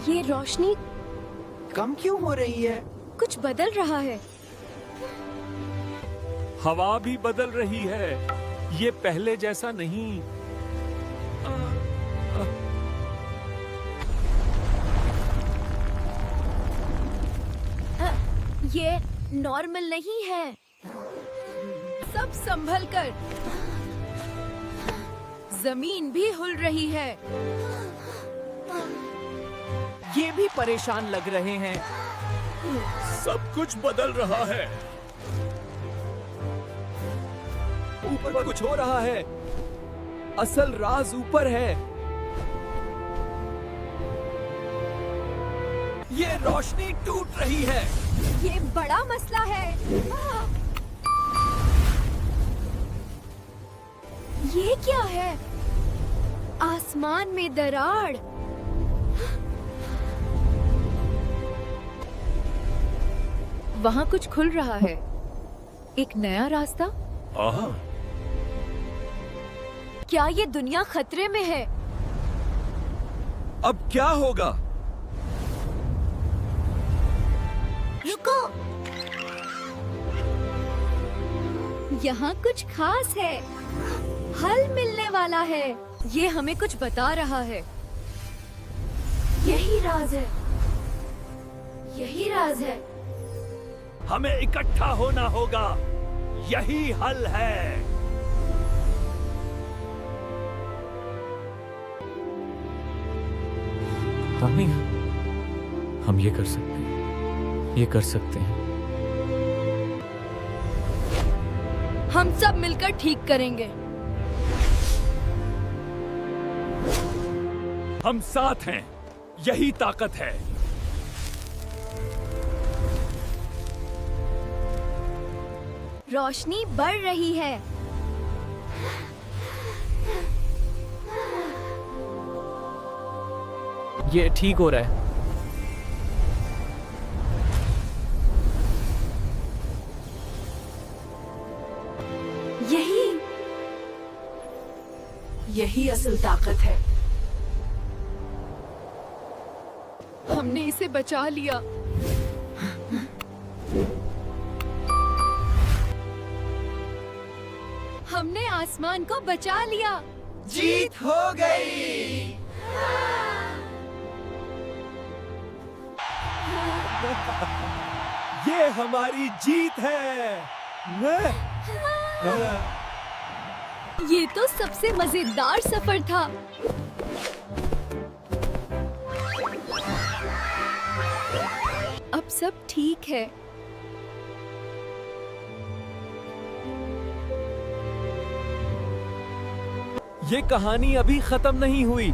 ये रोशनी कम क्यों हो रही है? कुछ बदल रहा है। हवा भी बदल रही है, ये पहले जैसा नहीं। ये नॉर्मल नहीं है। सब संभल कर। जमीन भी हिल रही है। ये भी परेशान लग रहे हैं। सब कुछ बदल रहा है। ऊपर कुछ हो रहा है। असल राज ऊपर है। ये रोशनी टूट रही है। ये बड़ा मसला है। ये क्या है? आसमान में दरार। वहाँ कुछ खुल रहा है। एक नया रास्ता। क्या ये दुनिया खतरे में है? अब क्या होगा? रुको, यहाँ कुछ खास है। हल मिलने वाला है। ये हमें कुछ बता रहा है। यही राज है। यही राज है। हमें इकट्ठा होना होगा, यही हल है। मम्मी, हम ये कर सकते हैं, ये कर सकते हैं। हम सब मिलकर ठीक करेंगे। हम साथ हैं, यही ताकत है। रोशनी बढ़ रही है। ये ठीक हो रहा है। यही असल ताकत है। हमने इसे बचा लिया। हमने आसमान को बचा लिया। जीत हो गई। ये हमारी जीत है। ये तो सबसे मजेदार सफर था। अब सब ठीक है। ये कहानी अभी खत्म नहीं हुई।